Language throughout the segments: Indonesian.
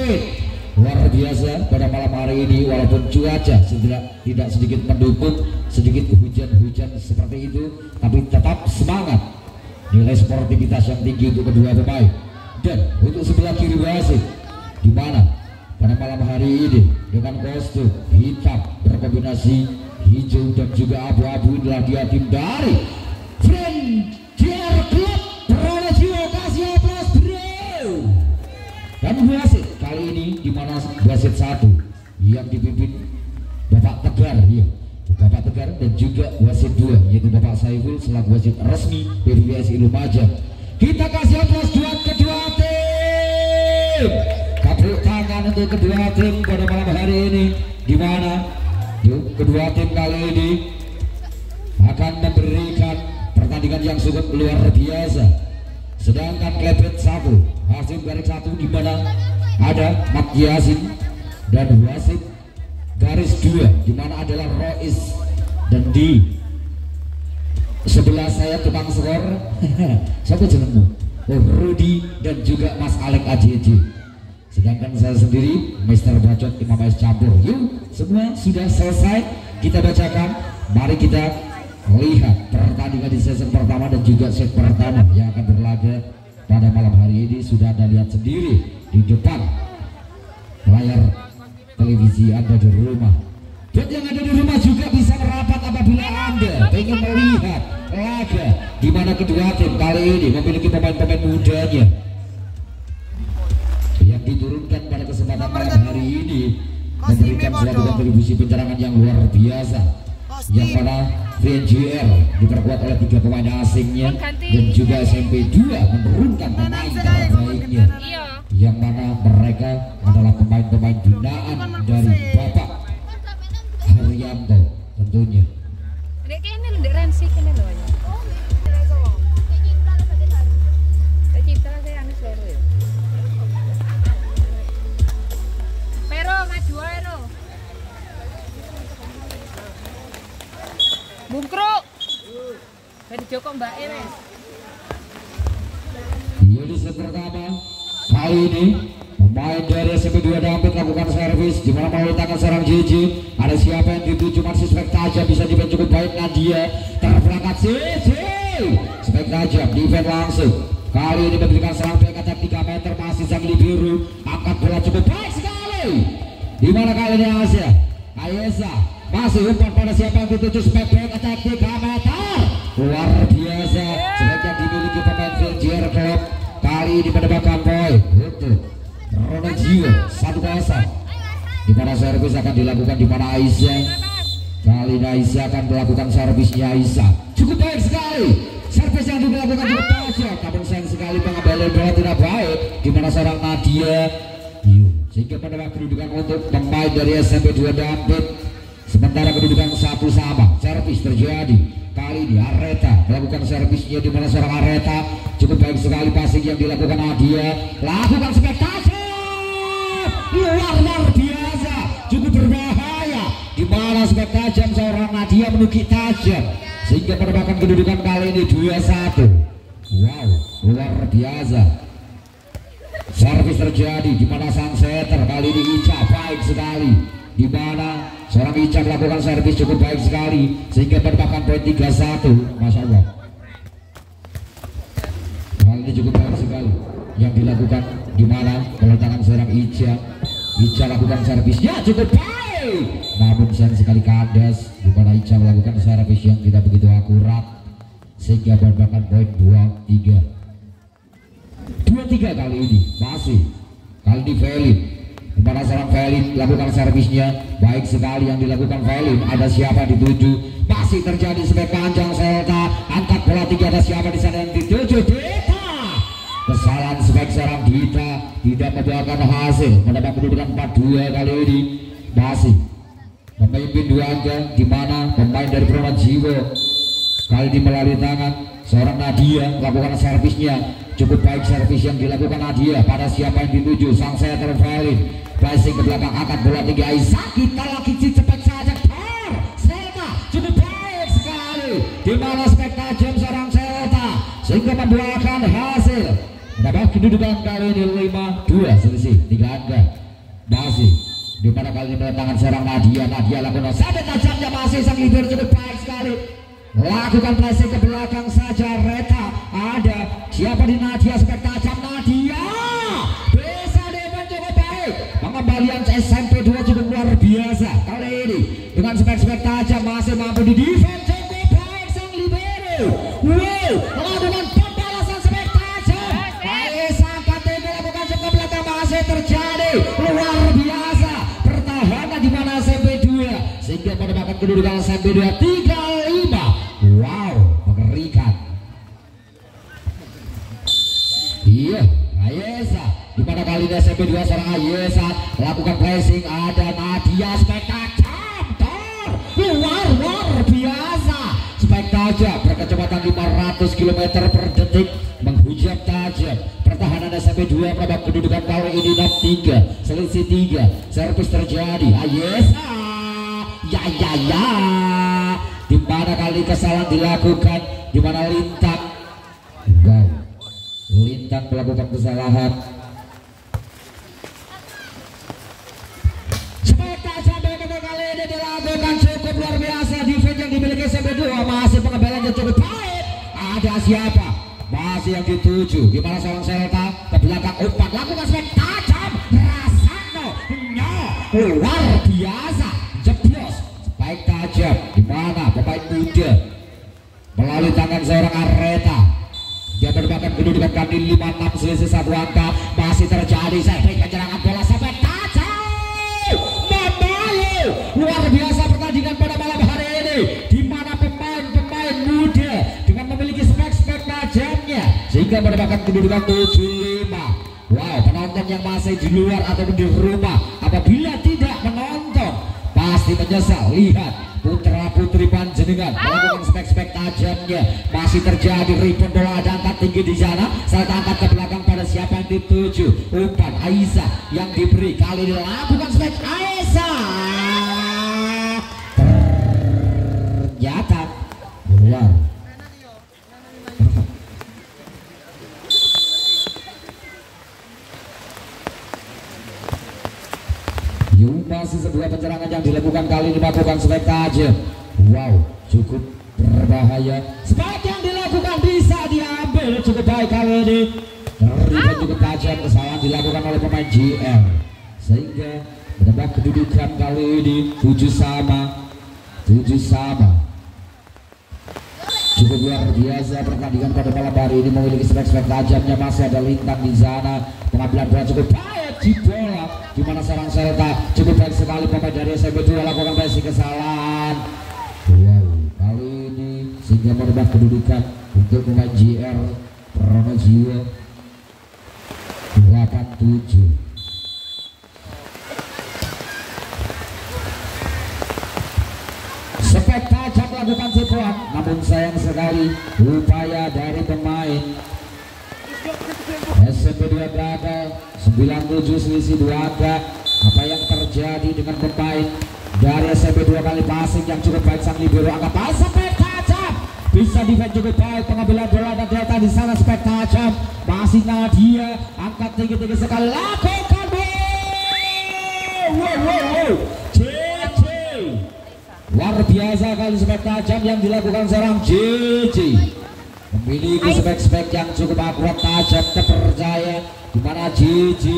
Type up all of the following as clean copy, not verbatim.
poin luar biasa pada malam hari ini. Walaupun cuaca tidak sedikit mendukung, sedikit hujan-hujan seperti itu, tapi tetap semangat, nilai sportivitas yang tinggi untuk kedua pemain. Dan untuk sebelah kiri wasit, di mana pada malam hari ini dengan kostum hitam berkombinasi hijau dan juga abu-abu adalah dia tim dari Frontier Club Pronojiwo. Kasih aplaus bro. Dan wasit kali ini di mana wasit satu yang dipimpin Bapak Tegar, ya, Bapak Tegar, dan juga wasit dua yaitu Bapak Saiful selaku wasit resmi PBBSI Lumajang. Kita kasih aplaus buat kedua tim. Tepuk tangan untuk kedua tim pada malam hari ini, di mana kedua tim kali ini akan memberikan pertandingan yang cukup luar biasa. Sedangkan klepet satu, hasil garis satu di mana ada Mat Yasin, dan wasit garis dua di mana adalah Rois, dan di sebelah saya tukang skor siapa jenengmu? Oh, Rudi dan juga Mas Alek AJJ. Sedangkan saya sendiri Mister Bacot Imam S Campur. Yuk semua sudah selesai kita bacakan. Mari kita lihat pertandingan di sesi pertama dan juga set pertama yang akan berlaga pada malam hari ini. Sudah Anda lihat sendiri di depan layar televisi Anda di rumah, dan yang ada di rumah juga bisa merapat apabila Anda ingin melihat laga di mana kedua tim kali ini memiliki pemain-pemain mudanya yang diturunkan pada kesempatan malam hari ini, memberikan suatu kontribusi pencerangan yang luar biasa, yang mana VNGR diperkuat oleh 3 pemain asingnya dan juga SMP 2 menurunkan pemain terbaiknya, yang mana mereka adalah pemain-pemain binaan dari Bapak Haryanto tentunya. Bungkruk dari Joko Mbak Eres. Jadi set pertama kali ini pemain dari SMP 2 Dampit lakukan servis di mana melalui tangan serang JJ. Ada siapa yang dituju, masih spek tajam, bisa defend cukup baik. Nadia terperangkat JJ, spek tajam defend langsung. Kali ini memberikan serang back attack 3 meter, masih Zangli biru, angkat bola cukup baik sekali. Di mana kali ini Ayesa masih umpan pada siapa yang dituju, spek back attack 3 meter, luar biasa spek yang dimiliki pemain Frontier Club. Kali ini mendapatkan poin untuk Pronojiwo 1-0. Di mana servis akan dilakukan di mana Aisyah. Kali ini Aisyah akan melakukan servisnya. Aisyah cukup baik sekali, servis yang dilakukan cukup tajam, namun sayang sekali pengambilan bola tidak baik di mana seorang Nadia, sehingga mendapat kedudukan untuk pemain dari SMP 2 Dampit. Sementara kedudukan 1 sama, servis terjadi. Kali ini Areta melakukan servisnya di mana seorang Areta cukup baik sekali, passing yang dilakukan Nadia, lakukan spektakuler luar biasa, cukup berbahaya di mana spek tajam seorang Nadia menukik tajam sehingga mendapatkan kedudukan kali ini 2-1. Wow, luar biasa. Servis terjadi di mana sang setter kali ini Ica baik sekali, di mana seorang Ica melakukan servis cukup baik sekali sehingga mendapatkan poin 3-1. Masya Allah, hal ini cukup baik sekali yang dilakukan di mana meletakkan seorang Ica. Ica lakukan servisnya cukup baik, namun sayang sekali kandas di mana Ica melakukan servis yang tidak begitu akurat sehingga mendapatkan poin 2-3 kali ini. Masih kali ini Felin, di mana seorang Felin lakukan servisnya baik sekali yang dilakukan Felin. Ada siapa dituju, masih terjadi spek panjang Selta, angkat bola tinggi, ada siapa di sana yang dituju, Dita. Kesalahan spek seorang Dita tidak membuahkan hasil, mendapat kedudukan 4-2 kali ini. Masih memimpin 2 angka di mana pemain dari Pronojiwo kali ini melalui tangan seorang Nadia melakukan servisnya cukup baik, servis yang dilakukan Nadia pada siapa yang dituju, sang setter Felin, passing ke belakang, angkat bola tinggi Aisyah, kita lagi cepet saja Selta cukup baik sekali di mana spek tajam seorang Selta sehingga membuahkan hasil, Berapa kedudukan kali ini 5-2 selisih 3 angka. Masih di mana kali ini tangan serang Nadia lakukan sampai tajamnya masih sang libero cukup baik sekali. Lakukan pressing ke belakang saja Reta. Ada siapa di Nadia spek tajam Nadia. Bisa defense cukup baik. Pengembalian SMP 2 cukup luar biasa kali ini dengan spek tajam masih mampu di defense cukup baik sang libero. Wow, melakukan pembalasan spek tajam. Aisyah KTP lakukan cukup belakang masih terjadi luar biasa pertahanan di mana SMP 2 sehingga pada bakat kedudukan SMP 2 3-5. Wow, mengerikan. Iya, Aisyah di mana kali ini SMP 2 seorang Aisyah lakukan pressing. Ada Nadia spek tajam luar biasa spek tajam berkecepatan 500 km per detik menghujam tajam pertahanan SMP 2 pada kedudukan kali ini 6-3 selisih 3 servis terjadi. Aisyah ya di mana kali kesalahan dilakukan di mana Lintang. Wow, Lintang melakukan kesalahan. Spek tajam kali ini dilakukan cukup luar biasa. Defense yang dimiliki SMP 2 masih pengembalannya cukup baik. Ada siapa? Masih yang dituju di mana seorang Selta ke belakang umpan lakukan spek tajam. Rasano luar biasa jeblos spek tajam di mana pemain muda melalui tangan seorang Areta. Dia berbakat kedudukan kali 5-6 selisih 1 angka masih terjadi. Saya berikan serangan bola sampai tajam membayu luar biasa pertandingan pada malam hari ini di mana pemain muda dengan memiliki spek tajamnya sehingga berbakat kedudukan 7-5. Wow, penonton yang masih di luar ataupun di rumah apabila tidak menonton pasti menyesal. Lihat putra putri panjenengan melakukan spek tajamnya masih terjadi. Rebound bola ada angkat tinggi di sana saat angkat ke belakang pada siapa yang dituju. Umpan Aisyah yang diberi kali ini lakukan spek Aisyah ternyata keluar. Masih sebuah penyerangan yang dilakukan kali ini melakukan spek tajam. Wow, cukup berbahaya. Spek yang dilakukan bisa diambil cukup baik kali ini. Dan cukup tajam kesalahan dilakukan oleh pemain GL sehingga menambah kedudukan kali ini 7 sama. Cukup luar biasa pertandingan pada malam hari ini memiliki spek tajamnya. Masih ada Lintang di sana. Pengambilan bola cukup baik di bola di mana seorang Selta cukup baik sekali pemain dari SMP 2 lakukan basic kesalahan. Wow, kali ini sehingga merubah kedudukan untuk pemain GR Pronojiwo 87. Spek tajam lakukan tipuan, namun sayang sekali upaya dari pemain SMP 2 gagal 97 selisih 2 angka. Apa yang terjadi dengan pemain dari SMP 2 kali passing yang cukup baik sang libero angka pasang spek tajam bisa defense cukup baik pengambilan bola dan delta di sana spek tajam masih Nadia angkat tinggi sekali lakukan wow luar biasa kali spek tajam yang dilakukan seorang JJ memiliki spek yang cukup akurat tajam terpercaya di mana JJ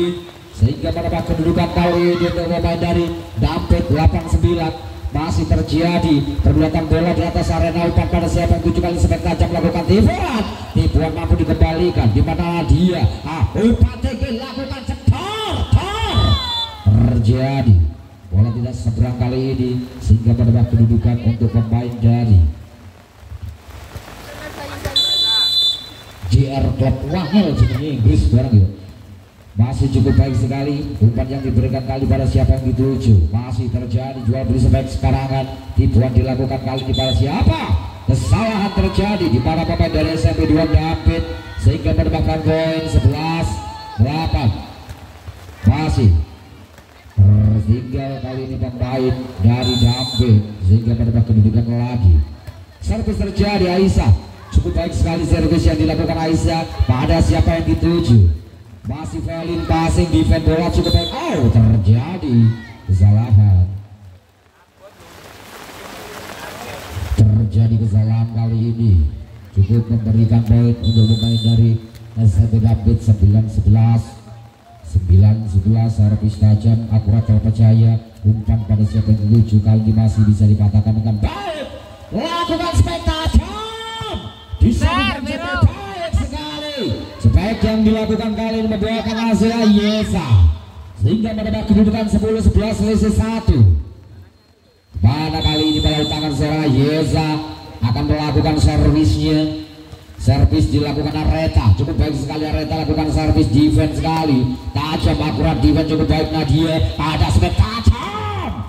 sehingga menambah kedudukan kali ini untuk pemain dari Dampit 89 masih terjadi perbuatan bola di atas arena umpan pada siapa yang 7 kali spek tajam melakukan tipuan mampu dikembalikan di mana dia umpan tinggi lakukan cetor terjadi bola tidak seberang kali ini sehingga menambah kedudukan untuk pemain dari JR Club Wahel sebenarnya Inggris barang ya. Masih cukup baik sekali umpan yang diberikan kali pada siapa yang dituju. Masih terjadi jual beli spek sekarangan. Tipuan dilakukan kali ini pada siapa? Kesalahan terjadi di mana pemain dari SMP 2 Dampit sehingga mendapatkan poin 11-8. Masih tertinggal kali ini pemain dari Dampit sehingga mendapat kedudukan lagi. Servis terjadi Aisyah cukup baik sekali servis yang dilakukan Aisyah. Pada siapa yang dituju? Masih Felin passing, defense bola cukup baik. Oh, terjadi kesalahan. Terjadi kesalahan kali ini. Cukup memberikan poin untuk pemain dari SMP David. 9-11 servis tajam, akurat, terpercaya. Umpan pada siapa yang dituju kali ini masih bisa dikatakan dengan baik. Lakukan spek tajam. Bisa baik sekali. Spek yang dilakukan kali ini membuahkan hasil Yesa, sehingga mendapat kedudukan 10-11 selisih 1. Pada kali ini pada tangan seorang Yesa akan melakukan servisnya. Servis dilakukan Areta, cukup baik sekali Areta lakukan servis, defense sekali tajam, akurat, defense cukup baik Nadia. Ada spek tajam,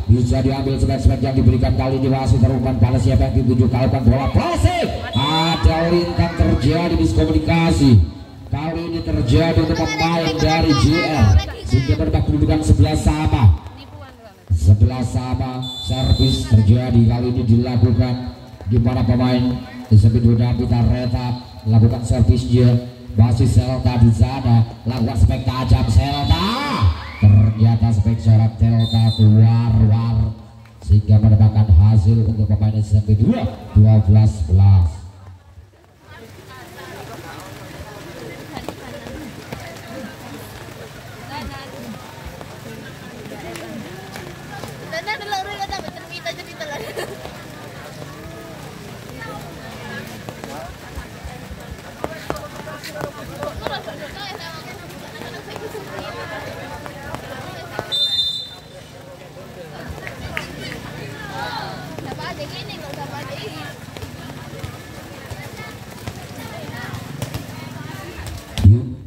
bisa diambil spek yang diberikan kali ini masih terumpan pada siapa yang dituju. Kalkan bola plastik, ada lintang terjadi miskomunikasi kali ini terjadi untuk pemain dari JR, sehingga berubah kedudukan 11 sama. Servis terjadi kali ini dilakukan di mana pemain SMP David Areta lakukan servisnya. Masih Selta di sana lakukan spek tajam Selta. Ternyata spek corak Selta keluar sehingga mendapatkan hasil untuk pemain SMP 12-11.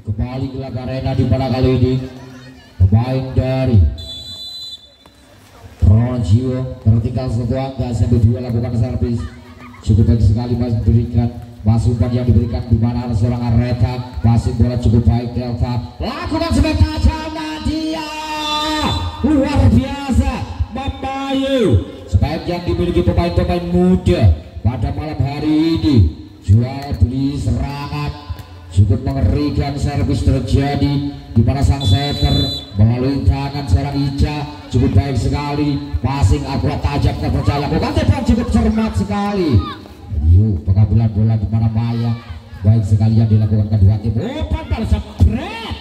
Kembali ke laga arena di mana kali ini pemain dari Ronjio tertinggal 1 angka. SMP 2 lakukan servis cukup baik sekali, masih berikan masukan yang diberikan di mana ada seorang Areta. Passing bola cukup baik Delta lakukan spek tajam Nadia, luar biasa membayu spek yang dimiliki pemain-pemain muda pada malam hari ini. Jual beli serangan cukup mengerikan, servis terjadi di mana sang setter melalui tangan seorang Ica cukup baik sekali, passing akurat, tajam, terpercaya, lakukan tembakan cukup cermat sekali. Yuk pengambilan bola di mana Maya baik sekali yang dilakukan kedua tim. Umpan balas break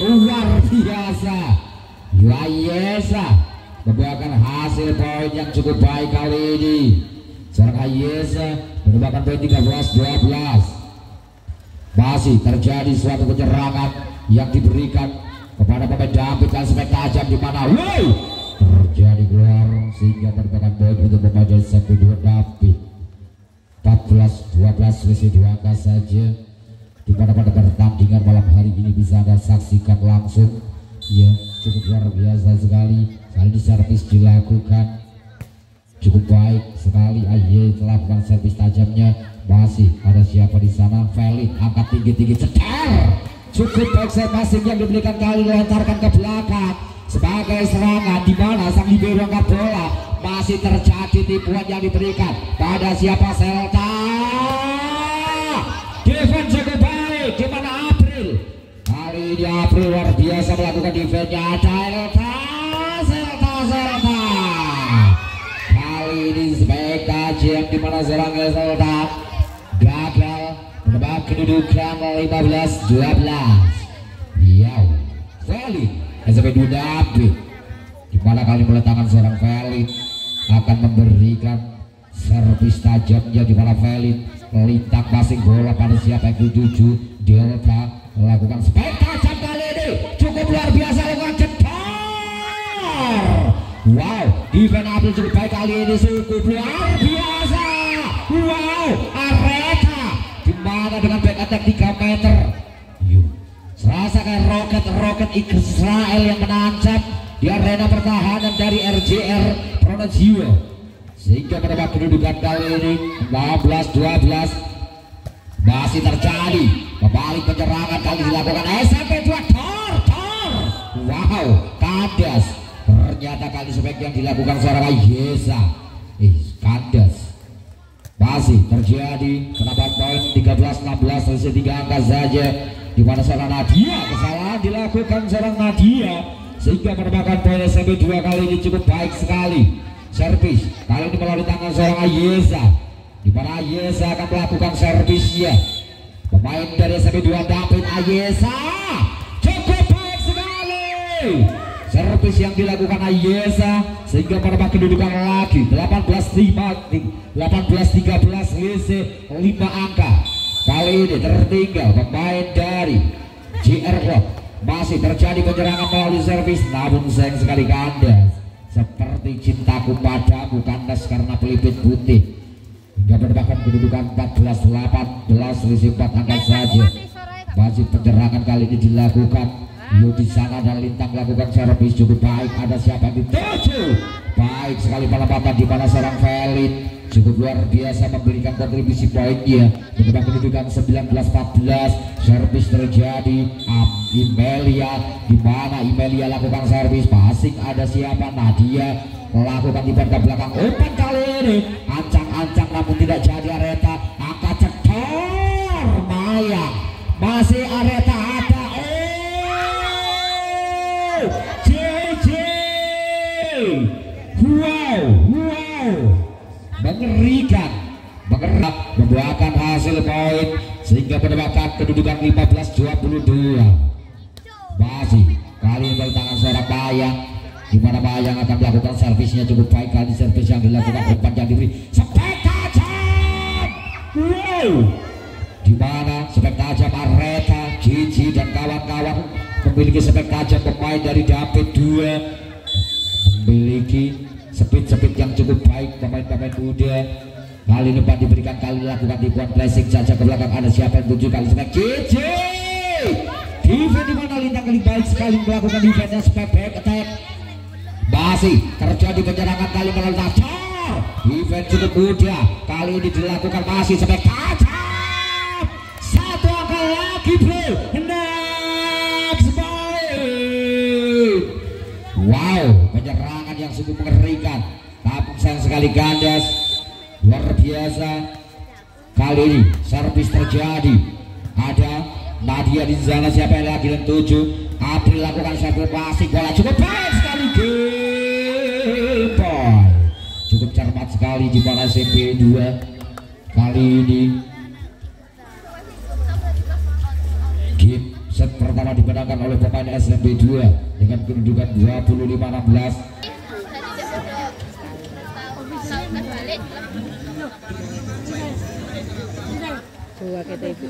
luar biasa. Yesa membuahkan hasil poin yang cukup baik kali ini. Seorang Yesa mendapatkan poin 13-12. Masih terjadi suatu penyerangan yang diberikan kepada pemain David dan spek tajam di mana terjadi keluar sehingga mendapatkan poin untuk pemain SMP 2 David. 14-12 selisih 2 angka saja di mana pada pertandingan malam hari ini bisa Anda saksikan langsung. Ya, cukup luar biasa sekali. Kali ini servis dilakukan cukup baik sekali. Aye melakukan servis tajamnya. Masih ada siapa di sana? Felin angkat tinggi cetar. Cukup baik passing yang diberikan kali lontarkan ke belakang sebagai serangan di mana sang libero angkat bola. Masih terjadi tipuan yang diberikan pada siapa? Selta. Defense cukup baik di mana April. Kali ini April luar biasa melakukan defense-nya. Selta. Kali ini spek tajam di mana seorang Selta gagal mendapat kedudukan 15-12. Felin SMP 2 David di mana kali meletakkan seorang Felin akan memberikan servis tajamnya di mana Felin melintang passing bola pada siapa yang dituju. Delta melakukan spek tajam kali ini cukup luar biasa lakukan cetar. Defense April cukup baik kali ini cukup luar biasa. Areta dimana dengan back attack 3 meter. Serasa kayak roket Israel yang menancap di arena pertahanan dari RJR Pronojiwo sehingga mendapat kedudukan kali ini 15-12. Masih terjadi kembali penyerangan kali dilakukan SMP 2 Tor. Kandas. Ternyata kali spek yang dilakukan seorang Yesa. Kandas. Masih masih terjadi penambahan poin 13-16 selisih 3 angka saja di mana seorang Nadia kesalahan dilakukan seorang Nadia sehingga menambahkan poin SMP 2 kali ini cukup baik sekali. Servis kali ini melalui tangan seorang Ayesa di mana Ayesa akan melakukan servisnya. Pemain dari SMP 2 David Ayesa cukup baik sekali. Servis yang dilakukan Ayesa sehingga menambah kedudukan lagi 18-13 selisih 5 angka. Kali ini tertinggal pemain dari JR Club. Masih terjadi penyerangan melalui servis, namun sayang sekali kandas seperti cintaku padamu, kandas karena pelipit putih hingga menambahkan kedudukan 14-18 selisih 4 angka saja. Masih penyerangan kali ini dilakukan Yudi sana dan Lintang lakukan servis cukup baik. Ada siapa yang dituju? Baik sekali penempatan di mana seorang Felin cukup luar biasa memberikan kontribusi poinnya. Menambah kedudukan 19-14. Servis terjadi Imelia di mana Imelia lakukan servis passing. Ada siapa? Nadia melakukan di ke belakang. Umpan kali ini ancang-ancang namun tidak jadi. Areta angkat cetor Maya masih Areta ada. JJ wow mengerikan membuahkan hasil poin sehingga mendapatkan kedudukan 15-22. Masih kali ini dari tangan seorang Bayang di mana Bayang akan melakukan servisnya cukup baik. Kali servis yang dilakukan umpan yang diberi spek tajam di mana spek tajam Areta Gigi dan kawan-kawan memiliki spek tajam. Pemain dari David 2 memiliki speed yang cukup baik. Pemain-pemain muda kali ini diberikan kali lakukan tipuan flashing saja ke belakang. Ada siapa yang 7 kali spek Gigi defense di mana Lintang kali baik sekali melakukan defense spek back attack. Masih terjadi penyerangan kali melalui tajam. Defense cukup muda kali ini dilakukan masih spek tajam. Satu angka lagi bro. Wow, penyerangan yang sungguh mengerikan, tapi sayang sekali kandas luar biasa. Kali ini servis terjadi. Ada Nadia di sana, siapa yang lagi yang 7. April lakukan servis passing, bola cukup baik sekali. Game boy cukup cermat sekali di mana SMP 2 kali ini. Game set pertama dimenangkan oleh pemain SMP 2 dengan kedudukan 25-16. Dua kita itu.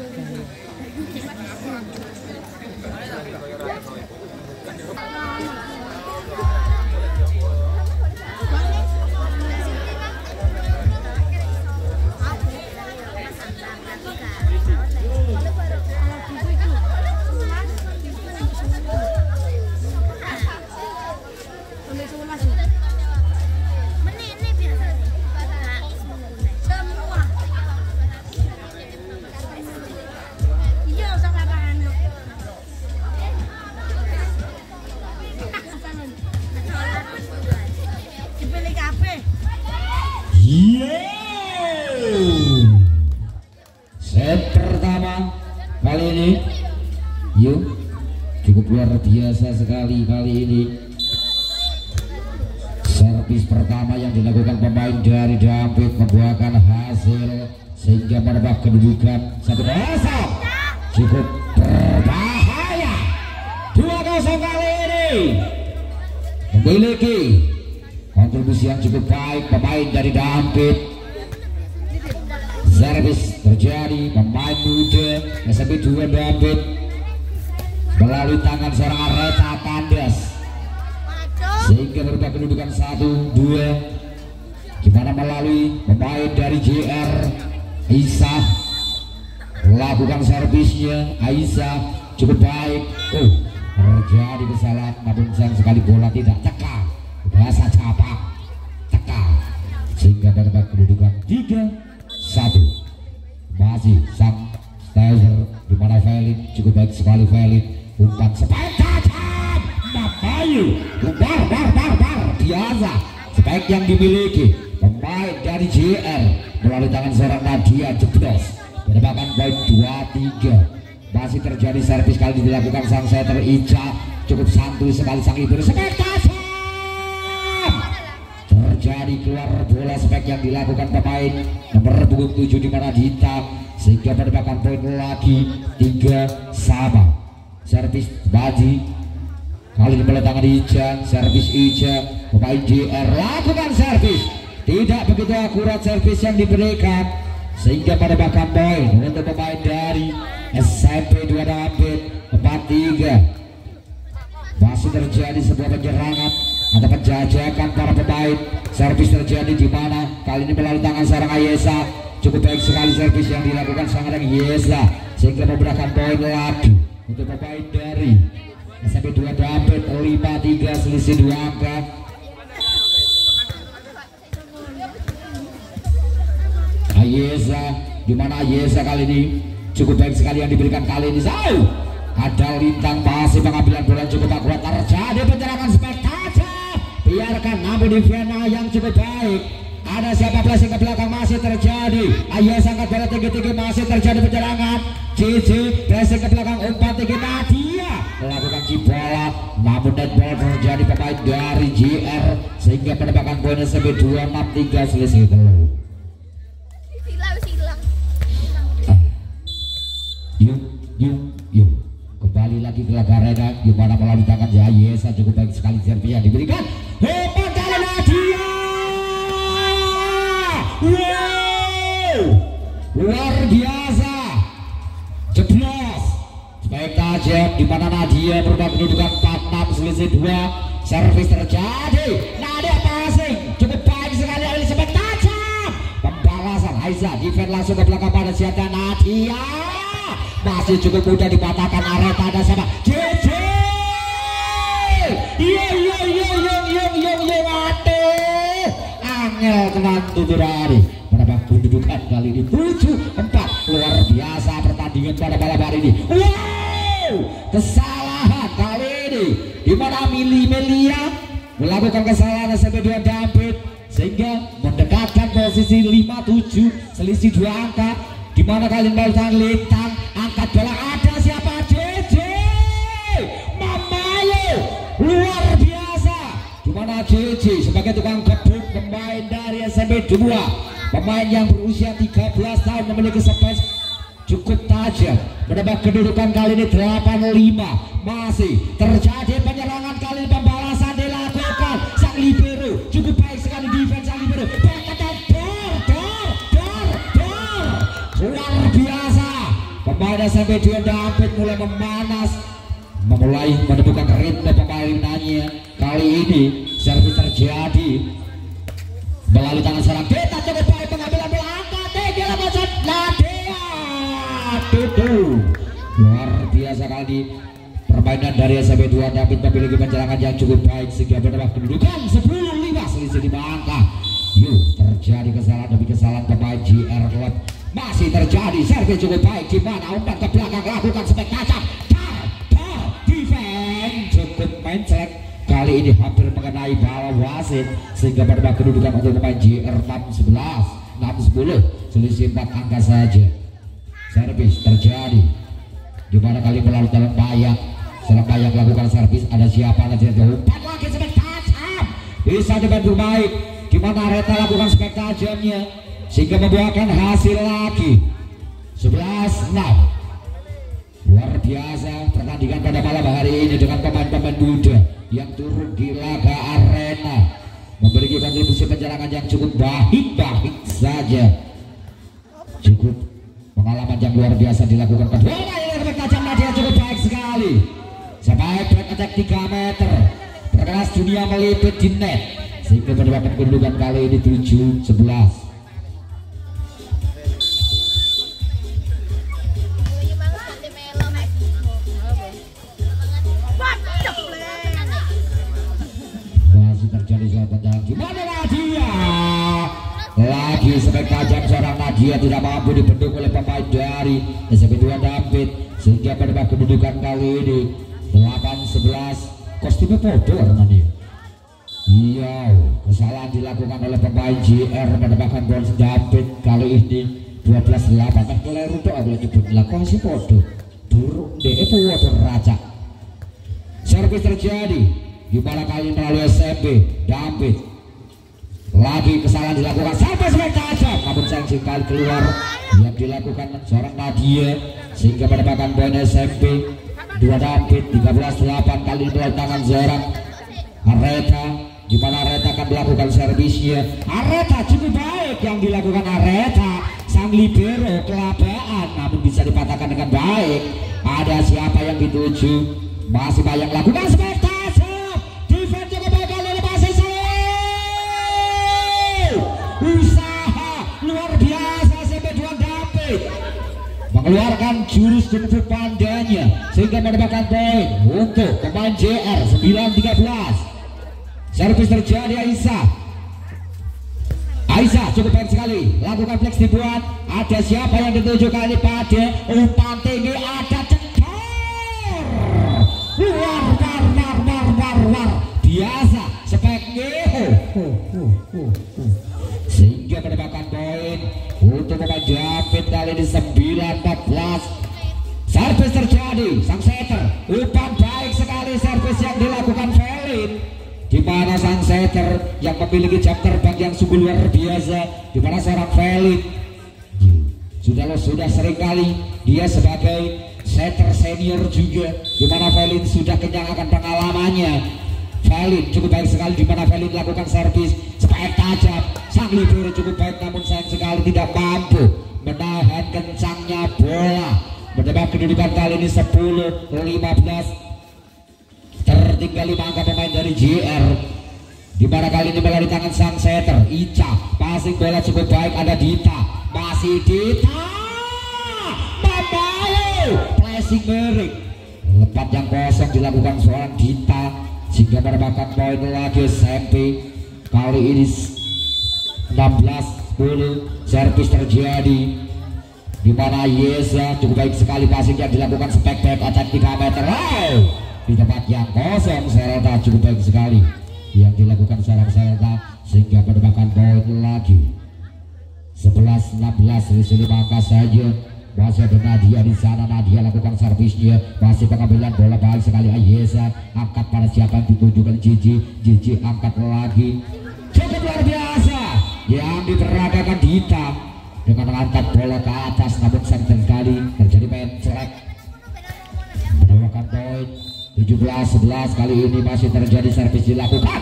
Set pertama kali ini yuk cukup luar biasa sekali. Kali ini servis pertama yang dilakukan pemain dari David membuahkan hasil sehingga menambah kedudukan 1-0 cukup berbahaya. 2-0 kali ini memiliki kontribusi yang cukup baik pemain dari David. Servis terjadi pemain muda SMP 2 David melalui tangan seorang Areta kandas sehingga berubah kedudukan 1-2 dimana melalui pemain dari JR Aisyah melakukan servisnya. Aisyah cukup baik. Terjadi kesalahan namun sayang sekali bola tidak tekan bahasa capak tekan sehingga berubah kedudukan 3-1. Masih sang Stazer di mana Felin cukup baik sekali. Felin umpan spek tajam Mabayu bar biasa spek yang dimiliki pemain dari JR melalui tangan seorang Nadia jeblos mendapatkan poin 2-3. Masih terjadi servis kali ini dilakukan sang setter Ica, cukup santuy sekali sang ibu. Terjadi keluar bola spek yang dilakukan pemain nomor punggung 7 di mana Dita, sehingga mendapatkan poin lagi 3 sama. Servis Baji kali ini bola tangan Ica, servis Ica, pemain JR lakukan servis, tidak begitu akurat servis yang diberikan sehingga mendapatkan poin untuk pemain dari SMP 2 Dampit 4-3. Masih terjadi sebuah penyerangan, ada penjajakan para pemain. Servis terjadi di mana kali ini melalui tangan seorang Ayesa, cukup baik sekali servis yang dilakukan sang Ayesa sehingga memberikan poin lagi untuk pemain dari SMP 2 Dampit 5-3, selisih 2 angka. Ayesa, di mana Ayesa kali ini cukup baik sekali yang diberikan kali ini. Ada lintang masih pengambilan bola cukup akurat, terjadi penyerangan spektakuler, biarkan namun di Vienna yang cukup baik. Ada siapa flashing ke belakang masih terjadi. Ayesa angkat bola tinggi-tinggi, masih terjadi penyerangan. JJ flashing ke belakang umpan tinggi, Nadia melakukan bola namun net ball terjadi pemain dari JR sehingga mendapatkan poin SMP 2-6-3, selisih telur. Yuk kembali lagi ke laga arena di mana melalui tangan Ayesa cukup baik sekali servis yang diberikan. Hebat dari Nadia, wow, luar biasa, jeblos baik tajam di mana Nadia berubah kedudukan 4-6, selisih 2. Servis terjadi, Nadia passing cukup baik sekali, ini sampai tajam. Pembalasan Aiza, defense langsung ke belakang pada siapa Nadia, masih cukup mudah dipatahkan. Areta ada sama JJ. Aduh, angel teman Tuturari menambah kedudukan kali ini 7-4. Luar biasa pertandingan pada malam hari ini. Wow, kesalahan kali ini di mana Melia melakukan kesalahan SMP 2 Dampit sehingga mendekatkan posisi 5-7, selisih 2 angka. Di mana kalian melakukan lintang angkat bola, ada siapa JJ Mamayo, luar biasa. Di mana JJ sebagai tukang gebuk pemain dari SMP 2, pemain yang berusia 13 tahun memiliki space cukup tajam, menambah kedudukan kali ini 8-5. Masih terjadi penyerangan kali ini, pembalasan dilakukan sang libero, cukup baik sekali defense sang libero. Luar biasa, pemain SMP 2 Dampit mulai memanas, memulai menemukan ritme permainannya. Kali ini servis terjadi melalui tangan seorang Deta, cukup baik pengambilan bola, angkat tinggi lepasan Nadia. Luar biasa kali ini permainan dari SMP 2 Dampit memiliki penyerangan yang cukup baik sehingga menambah kedudukan 10-5, selisih 5 angka. Yuk, terjadi kesalahan demi kesalahan pemain JR Club. Masih terjadi servis cukup baik di mana umpan ke belakang lakukan spektakuler. Defense cukup mencet kali ini hampir mengenai bawah wasit sehingga menambah kedudukan untuk pemain JR 6-10, selisih 4 angka saja. Servis terjadi di mana kali melalui dalam Bayang, seorang Bayang melakukan servis, ada siapa nanti umpan lagi spektakuler, bisa dibantu baik di mana Reta lakukan spektakulernya sehingga membuahkan hasil lagi 11-6. Luar biasa pertandingan pada malam hari ini dengan pemain-pemain muda yang turun di laga arena, memiliki kontribusi penyerangan yang cukup baik saja. Cukup pengalaman yang luar biasa dilakukan kedua yang tajam. Nadia cukup baik sekali, sampai back attack 3 meter, perkenas dunia meliput di net sehingga mendapatkan kedudukan kali ini 7-11. Gimana Nadia? Lagi sebaik tajam seorang Nadia tidak mampu dibendung oleh pemain dari SMP 2 Dampit sehingga menambah kedudukan kali ini 8-11. Kostumnya podo warna dia. Iya, kesalahan dilakukan oleh pemain JR mendapatkan gol David kali ini 12-8. Keliru tuh aku nyebut lakukan si podo buruk deh itu waduh raja. Servis terjadi gimana kali melalui SMP David. Lagi kesalahan dilakukan sampai sebagai tajam, namun sanksi kali keluar yang dilakukan seorang Nadia sehingga mendapatkan poin SMP 2 David 13-8 kali melalui tangan seorang Areta, di mana Areta akan melakukan servisnya. Areta cukup baik yang dilakukan Areta, sang libero kelabaan namun bisa dipatahkan dengan baik. Ada siapa yang dituju? Masih banyak lakukan spektakuler. Defense juga baik oleh masih usaha luar biasa sampai 2 David mengeluarkan jurus jemput pandanya sehingga mendapatkan poin untuk pemain JR 9-13. Servis terjadi Aisyah cukup baik sekali, lakukan flex dibuat. Ada siapa yang dituju kali pada umpan tinggi, ada cekor luar biasa speknya sehingga mendapatkan poin untuk pemain David kali ini 9-14. Servis terjadi, sang setter umpan baik sekali servis yang dilakukan Felin, di mana sang setter yang memiliki jam terbang yang sungguh luar biasa, di mana seorang Felin sudah sering kali dia sebagai setter senior juga, di mana Felin sudah kenyang akan pengalamannya. Felin cukup baik sekali, di mana Felin lakukan servis spek tajam, sang libero cukup baik namun sayang sekali tidak mampu menahan kencangnya bola. Mendapat kedudukan kali ini 10-15. Tertinggal 5 angka pemain dari JR, di mana kali ini melalui tangan sang setter Ica, passing bola cukup baik, ada Dita, masih Dita membayu flashing miring, lepat yang kosong dilakukan seorang Dita sehingga mendapatkan poin lagi SMP kali ini 16-10. Servis terjadi di mana Yesa cukup baik sekali passing yang dilakukan spek back attack 3 meter. Di tempat yang kosong Serta cukup baik sekali yang dilakukan seorang Serta sehingga mendapatkan poin lagi 11-16. Di sini maka saja masih ada Nadia di sana. Nadia lakukan servisnya, masih pengambilan bola baik sekali. Ayesa angkat pada siapa yang ditujukan Gigi angkat lagi cukup luar biasa yang diperagakan Dita dengan mengangkat bola ke atas, namun sayang sekali terjadi main celek. Mendapatkan poin 17-11. Kali ini masih terjadi servis dilakukan.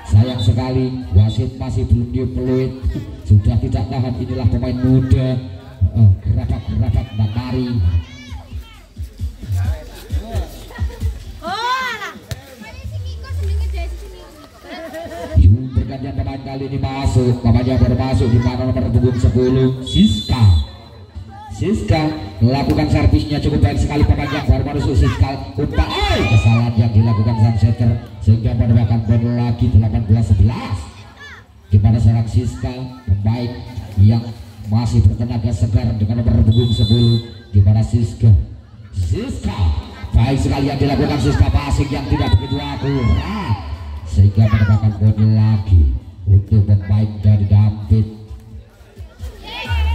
Sayang sekali wasit masih belum dipeluit, sudah tidak tahan. Inilah pemain muda, gerabak dan lari. Bergantian pemain kali ini masuk, pemainnya baru masuk di mana nomor punggung 10 Siska melakukan servisnya cukup baik sekali. Pemain yang baru masuk Siska umpan kesalahan yang dilakukan sang setter sehingga mendapatkan poin lagi 18-11. Di mana seorang Siska pemain yang masih bertenaga segar dengan nomor punggung 10, di mana Siska baik sekali yang dilakukan Siska, passing yang tidak begitu akurat sehingga mendapatkan poin lagi untuk pemain dari David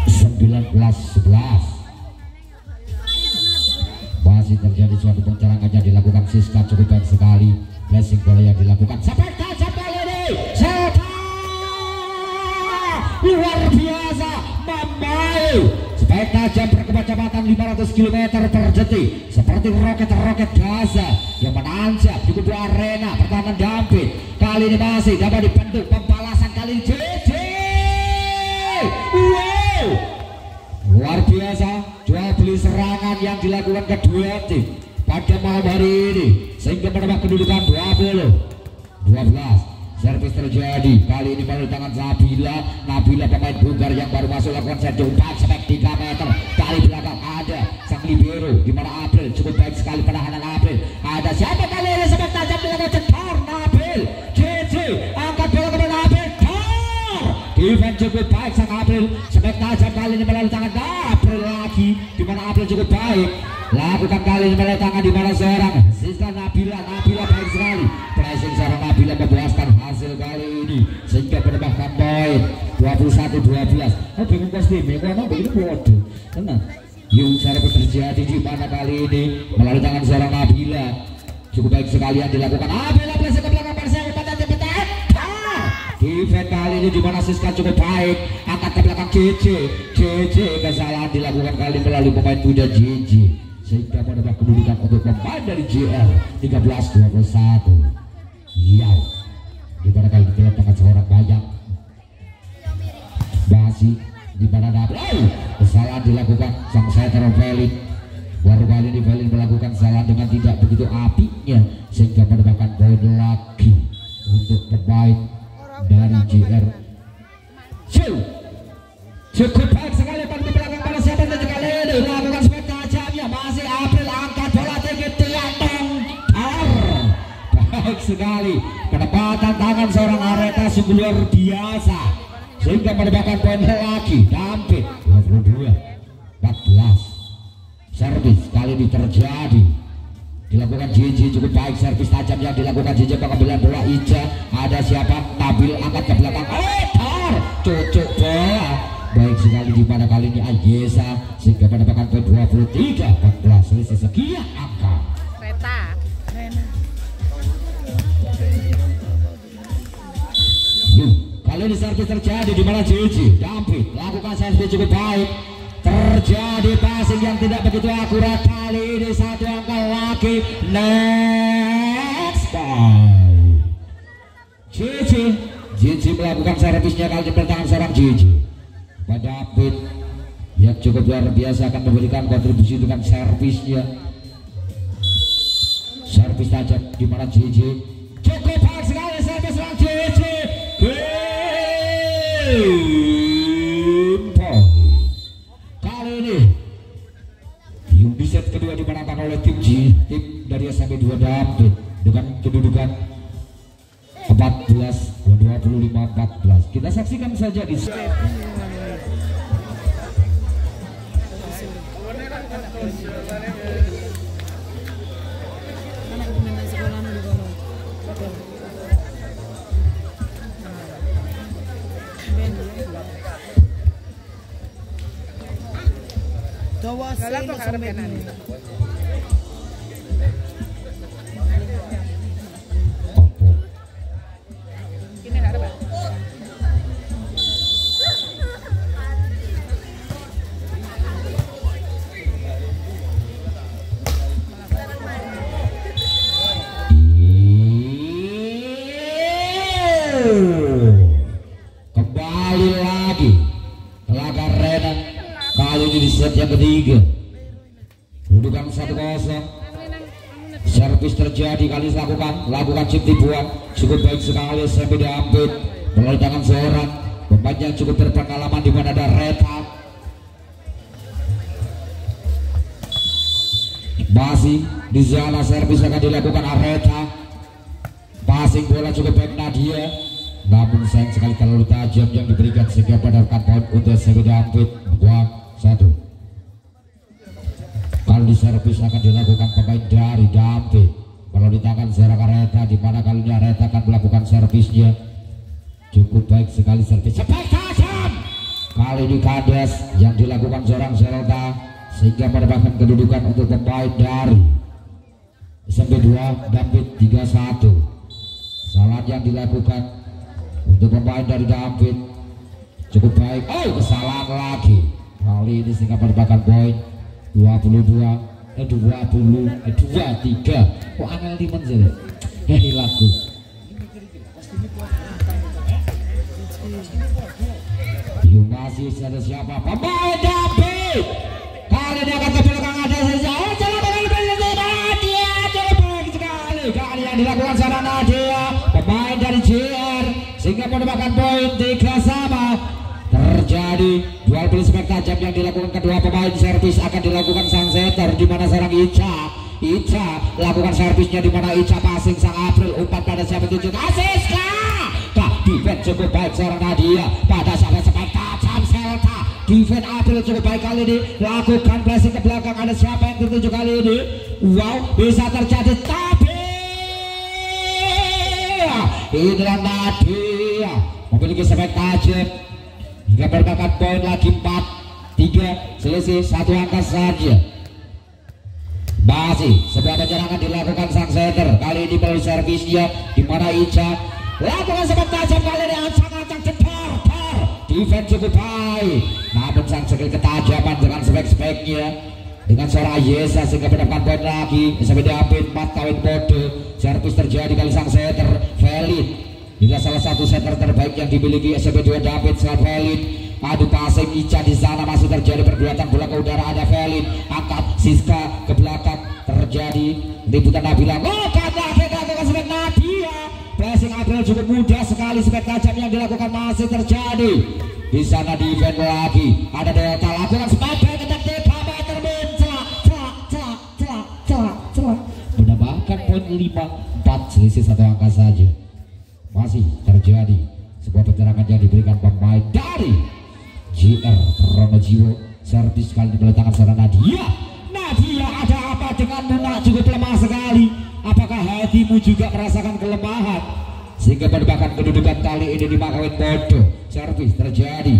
19-11. Masih terjadi suatu pencerangan yang dilakukan Siska cukup baik sekali. Blessing bola yang dilakukan sampai tajam kali ini luar biasa membayu spek tajam berkecepatan 500 km per detik seperti roket Gaza yang menanjak di kubu arena pertahanan David. Kali ini masih dapat dibentuk pembalasan kali ini JJ. Wow, luar biasa jual beli serangan yang dilakukan kedua tim pada malam hari ini sehingga mendapat kedudukan 20-12. Servis terjadi kali ini melalui tangan Nabila pemain Bulgar yang baru masuk lakukan set umpan spek 3 meter. Kali belakang ada sang libero di mana April cukup baik sekali penahanan April. Ada siapa kali ini spek tajam dilakukan cekor Nabil JJ angkat bola ke Nabil defense cukup baik sang April. Spek tajam kali ini melalui tangan April lagi di mana April cukup baik lakukan kali ini melalui tangan di mana seorang Siska Nabila baik sekali pressing seorang Nabila membuaskan hasil berhasil kali ini sehingga menambahkan poin 21-12. Oh bingung pasti karena begitu bodoh tenang. Yuk servis terjadi di mana kali ini melalui tangan seorang Nabila. Cukup baik sekali yang dilakukan. Nabila pressing ke belakang Persib pada jepit. Defense kali ini di mana Siska cukup baik. Angkat ke belakang JJ kesalahan dilakukan kali melalui pemain muda JJ sehingga menambah kedudukan untuk pemain dari JL 13-21. Yau di mana kali dikeletangkan seorang banyak Basi di mana Nabila kesalahan dilakukan sang setter Velin. Baru kali ini Velin melakukan kesalahan dengan tidak begitu apinya sehingga menambahkan poin lagi untuk pemain dari JR. Cukup baik sekali pada belakang pada siapa saja kali ini lakukan spek tajamnya masih April angkat bola tinggi tiantong baik sekali penempatan tangan seorang Areta sungguh luar biasa sehingga menambahkan poin lagi. Dampit 22-14. Servis kali ini terjadi dilakukan JJ cukup baik servis tajam yang dilakukan JJ pengambilan bola Ica. Ada siapa? Nabil angkat ke belakang. Cocok bola baik sekali di mana kali ini Ayesa sehingga mendapatkan poin 23-14 selisih sekian angka. Kali ini servis terjadi di mana JJ Dampit lakukan servis cukup baik. Terjadi passing yang tidak begitu akurat kali ini satu angka lagi. Next ball JJ melakukan servisnya kali ini bertangan seorang JJ pada David yang cukup luar biasa akan memberikan kontribusi dengan servisnya. Servis tajam di mana JJ cukup baik sekali servis seorang JJ. Di set kedua dimenangkan oleh tim dari SMP 2 David dengan kedudukan 25-14. Kita saksikan saja di kembali lagi Telaga Renang kali ini di set yang ketiga kedudukan 1-0. Servis terjadi kali lakukan chip tipuan cukup baik sekali SMP David melalui tangan seorang pemain yang cukup berpengalaman di mana ada Reta. Masih di zona servis akan dilakukan Areta. Passing bola cukup baik Nadia, namun sayang sekali terlalu tajam yang diberikan sehingga mendapatkan poin untuk SMP David 2-1. Kali servis akan dilakukan pemain dari David melalui tangan seorang Areta, di mana kali ini Areta akan melakukan servisnya cukup baik sekali servis cepat tajam kali ini Kades yang dilakukan seorang Zelda sehingga mendapatkan kedudukan untuk pemain dari SMP 2 David 3-1. Salah yang dilakukan untuk pemain dari David cukup baik. Kesalahan lagi kali ini sehingga mendapatkan poin 23. Kok angel di menjel laku masih ada siapa pemain David kali ini akan ke belakang ada saja kali yang dilakukan sana Nadia pemain dari JR sehingga mendapatkan poin 3-sama. Terjadi dual beli spek tajam yang dilakukan kedua pemain. Servis akan dilakukan sang setter di mana seorang Ica lakukan servisnya di mana Ica passing sang April umpan pada siapa tujuh Asiska. Defense cukup baik seorang Nadia pada sahabat spek tajam Selta. Defense April cukup baik kali ini lakukan flashing ke belakang. Ada siapa yang tertuju kali ini? Wow, bisa terjadi tapi inilah Nadia memiliki spek tajam hingga mendapatkan poin lagi 4-3, selisih 1 angka saja. Masih sebuah penyerangan dilakukan sang setter, kali ini melalui servisnya di mana Ica lakukan spek tajam, kali ini ancang-ancang cetar defense cukup baik, namun sang skill ketajaman dengan spek-speknya dengan seorang Ayesa sehingga mendapatkan poin lagi. SMP diambil 4 kawin mode, servis terjadi kali sang setter Felin, inilah salah satu setter terbaik yang dimiliki SMP 2 David selain Felin. Adu passing Ica di sana masih terjadi pergulatan bola ke udara, ada Felin angkat Siska ke belakang, terjadi liputan Nabila. Oh kata spek Nadia, passing April cukup mudah sekali, spek tajam yang dilakukan masih terjadi. Di sana defense lagi, ada Delta lakukan spek ketat 3 meter mendapatkan poin 5-4, selisih 1 angka saja. Masih terjadi sebuah penyerangan yang diberikan pemain dari JR Pronojiwo, servis kali ini tangan seorang Nadia. Nadia, ada apa denganmu nak, cukup lemah sekali. Apakah hatimu juga merasakan kelemahan sehingga mendapatkan kedudukan kali ini di makawin bodo? Servis terjadi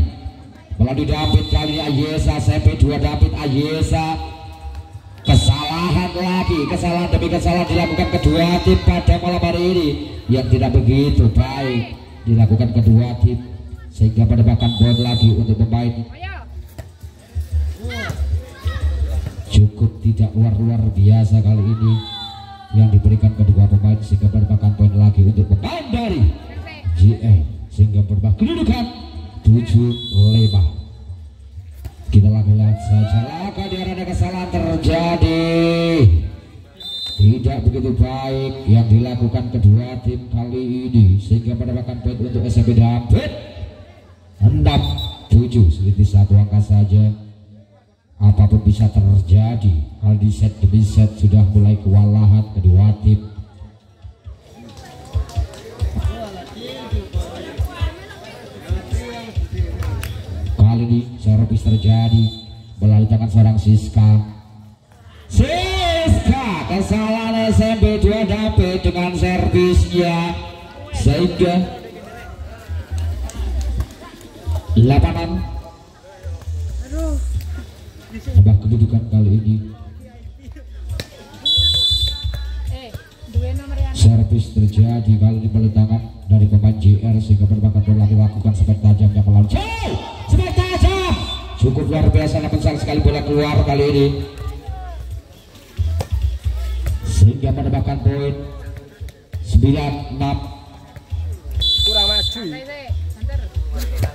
melalui David, kali ini Ayesa SMP 2 David Ayesa. Kesalahan lagi, kesalahan demi kesalahan dilakukan kedua tim pada malam hari ini yang tidak begitu baik dilakukan kedua tim sehingga mendapatkan poin lagi untuk pemain. Cukup tidak luar biasa kali ini yang diberikan kedua pemain sehingga mendapatkan poin lagi untuk pemain dari JR sehingga berubah kedudukan 7-5. Kita lihat saja laga di arena kesalahan terjadi tidak begitu baik yang dilakukan kedua tim kali ini sehingga mendapatkan poin untuk SMP David 6-7, selisih 1 angka saja. Apapun bisa terjadi, hal di set demi set sudah mulai kewalahan kedua tim. Kali ini servis terjadi melalui tangan seorang Siska. Kesalahan SMP 2 David dengan servisnya sehingga 8-6 tambah kedudukan kali ini. Servis terjadi kali ini melalui tangan dari pemain JR sehingga mendapatkan bola dilakukan spek tajam yang melalui spek tajam cukup luar biasa, namun sayang sekali bola keluar kali ini sehingga mendapatkan poin 9-6. Kurang maju.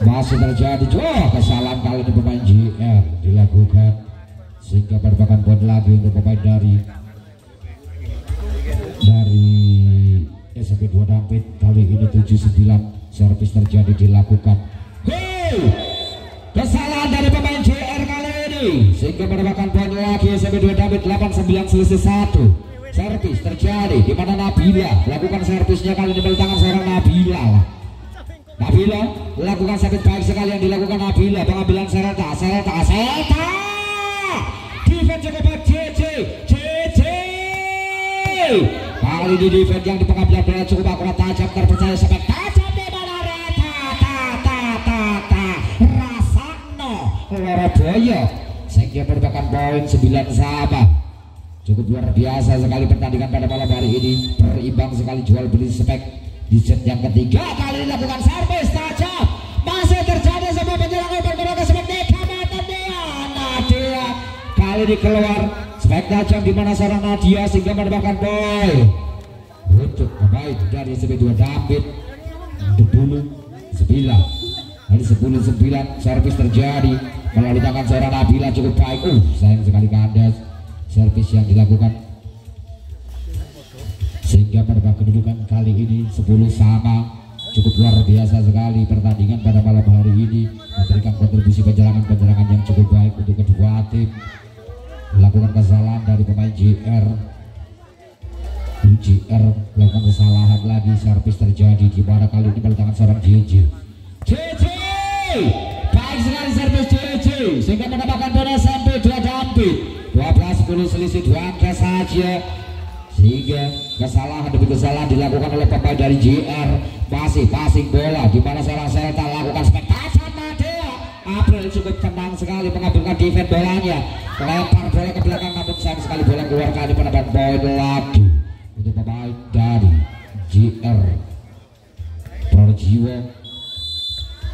Masih terjadi kesalahan kali ini pemain JR dilakukan sehingga mendapatkan poin lagi untuk pemain dari SMP 2 David kali ini 7-9. Servis terjadi dilakukan. Kesalahan dari pemain JR kali ini sehingga mendapatkan poin lagi SMP 2 David 8-9, selisih 1. Servis terjadi di mana Nabila lakukan servisnya kali ini melalui tangan seorang Nabila. Nabila lakukan servis baik sekali yang dilakukan Nabila, pengambilan Sereta defense cukup baik JJ. Kali ini defense yang di pengambilan bola cukup akurat, tajam, terpercaya, sampai tajam di mana Rasakno Loroboyo sehingga merupakan poin 9-9. Cukup luar biasa sekali pertandingan pada malam hari ini, berimbang sekali, jual beli spek di set yang ketiga. Kali ini lakukan servis tajam, masih terjadi sebuah penyerangan bergerak spek Nadia. Kali ini keluar spek tajam di mana seorang Nadia sehingga mendapatkan poin untuk pemain dari SMP 2 David 10-9. Kali 10-9 servis terjadi melalui tangan seorang Nabila cukup baik. Sayang sekali kandas servis yang dilakukan sehingga pada kedudukan kali ini 10-9. Cukup luar biasa sekali pertandingan pada malam hari ini, memberikan kontribusi penyerangan yang cukup baik untuk kedua tim. Melakukan kesalahan dari pemain JR melakukan kesalahan lagi, servis terjadi di mana kali ini melalui tangan seorang JJ. Baik sekali servis JJ sehingga mendapatkan poin SMP 2 David 12-10, selisih 2 angka saja. sehingga kesalahan demi kesalahan dilakukan oleh pemain dari JR. Masih passing bola di mana seorang Selta lakukan spektakuler. Madea April cukup tenang sekali mengambilkan defense bolanya, melempar bola ke belakang, namun sayang sekali bola keluar kali menambah poin lagi untuk pemain dari JR Projiwo.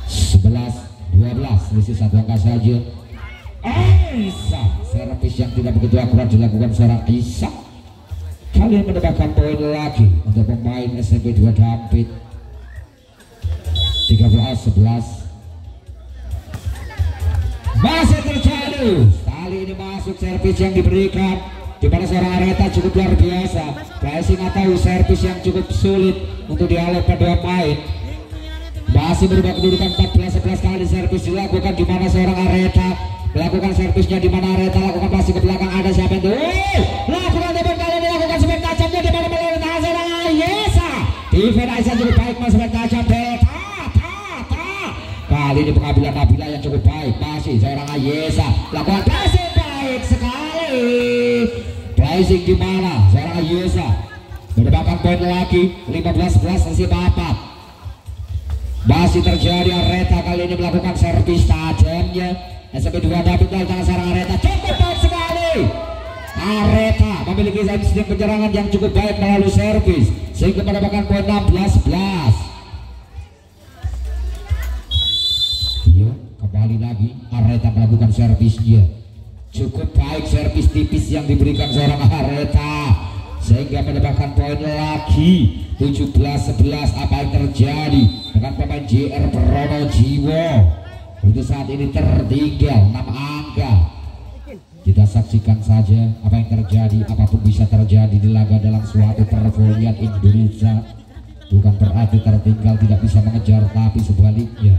11-12 selisih 1 angka saja. Aisyah servis yang tidak begitu akurat dilakukan seorang Aisyah. Kalian mendapatkan poin lagi untuk pemain SMP 2 Dampit. 13-11 masih terjadi. Kali ini masuk servis yang diberikan di mana seorang Areta cukup luar biasa. Pressing atau servis yang cukup sulit untuk dialog pada pemain. Masih berubah kedudukan 14-11 kali servis dilakukan di mana seorang Areta melakukan servisnya, di mana Areta lakukan masih ke belakang. Ada siapa itu? Lakukan tembak kali ini, lakukan semen tajamnya di mana melawan seorang Ayesa. Defense Aisyah cukup baik, masih semen tajam. Kali ini pengambilan Nabila yang cukup baik, masih seorang Ayesa lakukan pressing baik sekali. Pressing di mana seorang Ayesa mendapatkan poin lagi. 15-11 selisih 4. Masih terjadi. Areta kali ini melakukan servis tajamnya. SMP 2 David dari tangan seorang Areta cukup baik sekali. Areta memiliki sistem penyerangan yang cukup baik melalui servis sehingga mendapatkan poin 16-11. Iya, kembali lagi Areta melakukan servisnya cukup baik, servis tipis yang diberikan seorang Areta sehingga mendapatkan poin lagi. 17-11. Apa yang terjadi dengan pemain JR Pronojiwo? Untuk saat ini tertinggal 6 angka. Kita saksikan saja apa yang terjadi. Apapun bisa terjadi di laga dalam suatu pervolian Indonesia. Bukan berarti tertinggal tidak bisa mengejar, tapi sebaliknya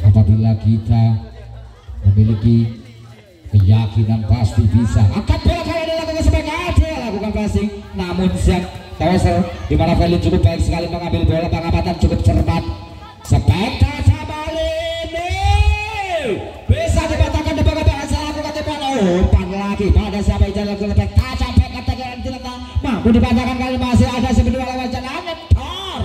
apabila kita memiliki keyakinan pasti bisa. Angkat bola kali ini lakukan sebagai adil, lakukan passing, namun siap Toser di mana Felix cukup baik sekali mengambil bola, pengamatan cukup cermat. Spektakuler kali ini bisa dikatakan depan biasa lakukan tembakan umpan lagi pada siapa yang lakukan spektakuler katakan tidak mampu dipatahkan. Kali masih ada sebelum lawan jalan tor.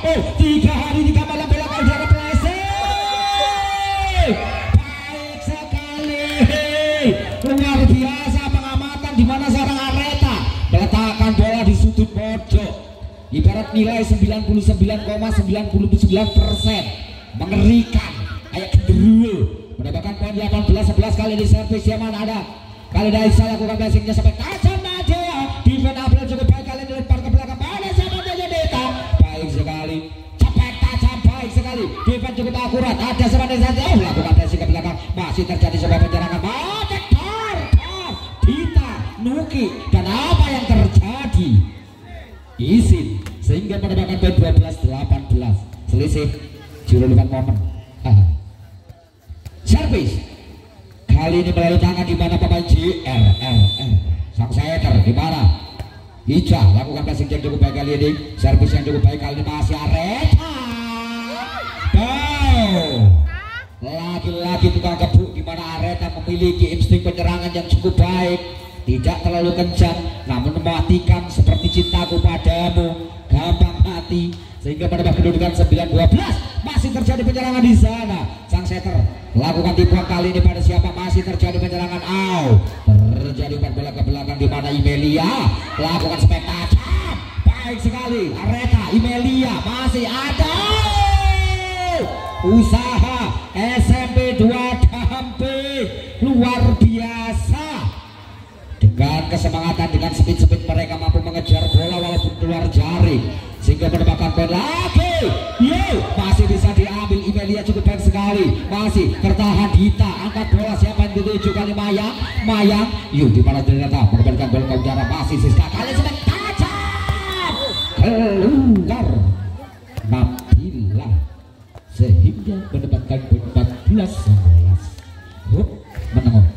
3 hari di kamar bola kau jarak pressing baik sekali, luar biasa pengamatan di mana seorang Areta meletakkan bola di sudut pojok. Ibarat nilai 99,99%, mengerikan kayak genderuwo. Mendapatkan poin 18-11 kali di servis yang mana ada kali dari saya lakukan passingnya sampai tajam. Nadia defense April cukup baik kali dilempar ke belakang pada siapa saja Deta baik sekali, cepat tajam baik sekali, defense cukup akurat. Ada sebenarnya saja lakukan passing ke belakang, masih terjadi sebuah penyerangan. Dita Nuki dan apa yang terjadi izin sehingga mendapatkan poin 12-18 selisih 0,5 momen. Servis kali ini melalui tangan di mana pemain JRRR sang setter di mana Ica lakukan passing yang cukup baik kali ini, servis yang cukup baik kali ini masih Areta. Lagi-lagi tukang kebuk di mana Areta memiliki insting penyerangan yang cukup baik, tidak terlalu kencang namun mematikan seperti cintaku padamu, gampang mati sehingga mendapat kedudukan 9-12. Masih terjadi penyerangan di sana. Sang setter lakukan tipuan kali ini pada siapa? Masih terjadi penyerangan. Terjadi umpan bola ke belakang di mana Imelia lakukan spektakuler baik sekali. Areta, Imelia masih ada. Usaha SMP 2 Dampit luar biasa. Dengan kesemangatan, dengan speed mereka mampu mengejar bola walaupun keluar jaring sehingga mendapatkan poin lagi. Masih bisa diambil. Imelia cukup baik sekali, masih tertahan Dita. Angkat bola siapa yang dituju kali Mayang. Di mana ternyata mendapatkan bola ke udara. Masih Siska kali sedang tajam keluar Nabila sehingga mendapatkan poin 14-11. Menang.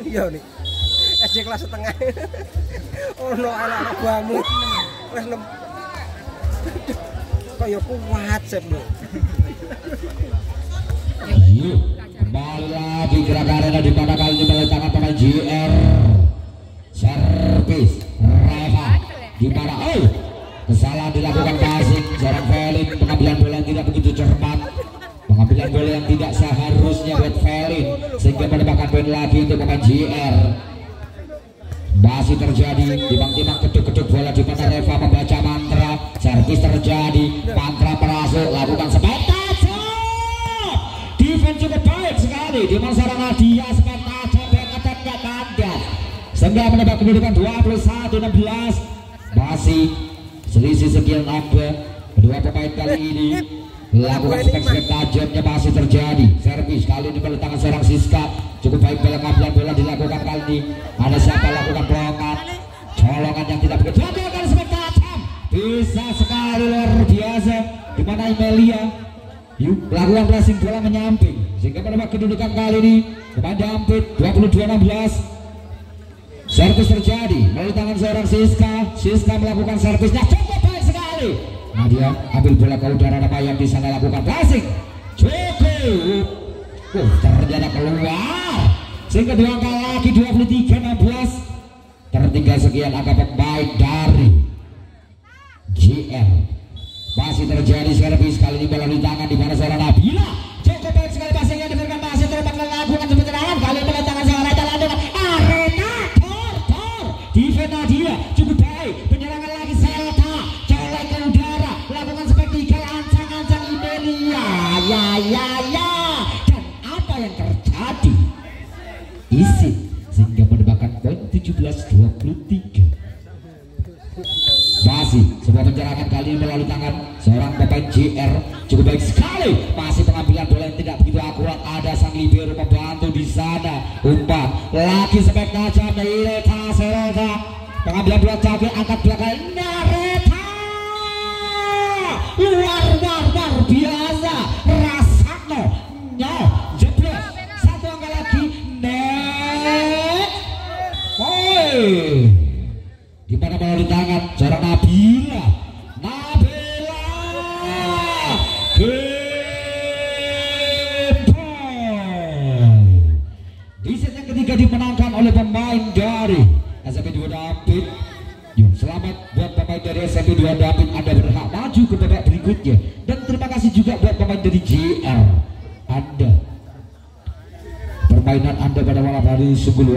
Iya nih. SD kelas setengah. Ono anak bamu. Wis kaya kuat sep lho. Yuk, kembali lagi gerakan arena di mana kali ini melalui tangan pemain JR. Servis Reva di mana kesalahan dilakukan passing seorang Felin, pengambilan bola yang tidak begitu cermat, pengambilan bola yang tidak seharusnya buat Felin sehingga mendapatkan poin lagi untuk pemain JR. Masih terjadi timbang-timbang keduk-keduk bola di mana Reva membaca mantra. Servis terjadi, mantra merasuk, lakukan spektator. Defense cukup baik sekali di mana seorang Nadia spektator attack-nya kandas sehingga mendapat kedudukan 21-16. Masih selisih sekian angka. Kedua pemain kali ini lakukan spek tajamnya masih terjadi. Servis kali ini pada tangan seorang Siska. Cukup baik pengambilan bola dilakukan kali ini. Ada siapa lakukan pelongan, colongan yang tidak begitu. Lakukan spek tajam, bisa sekali luar biasa. Di mana Imelia yuk lakukan passing bola menyamping sehingga pada kedudukan kali ini pemain Dampit 22-16. Servis terjadi melalui tangan seorang Siska. Siska melakukan servisnya cukup baik sekali. Nadia ambil bola ke udara, nama yang bisa lakukan passing cukup. Ternyata keluar sehingga dua angka lagi 23-16. Tertinggal sekian angka pemain dari GL. Masih terjadi servis kali ini melalui tangan di mana seorang Nabila. Cukup baik sekali passing yang diberikan, masih terus melakukan sebenarnya kali ini melalui tangan seorang Arena. Defense Nadia cukup baik, penyerangan lagi Selta, colek ke udara, lakukan spektikal ancang-ancang Imelia. Ya. Dan apa yang terjadi? Isi sehingga mendapatkan poin 17-23. Masih sebuah penyerangan kali ini melalui tangan seorang pemain JR cukup baik sekali. Masih pengambilan bola yang tidak begitu akurat. Ada sang libero membantu di sana. Umpan lagi spek tajam dari Reta Serota. Pengambilan bola jaga angkat belakang Nareta. Luar biasa. Rasakno jeblos. Satu angka lagi net. Di mana melalui tangan seorang Nabila. Di set yang ketiga dimenangkan oleh pemain dari SMP 2 Dampit. Selamat buat pemain dari SMP 2 Dampit, Anda berhak maju ke babak berikutnya. Dan terima kasih juga buat pemain dari JL. Permainan Anda pada malam hari sungguh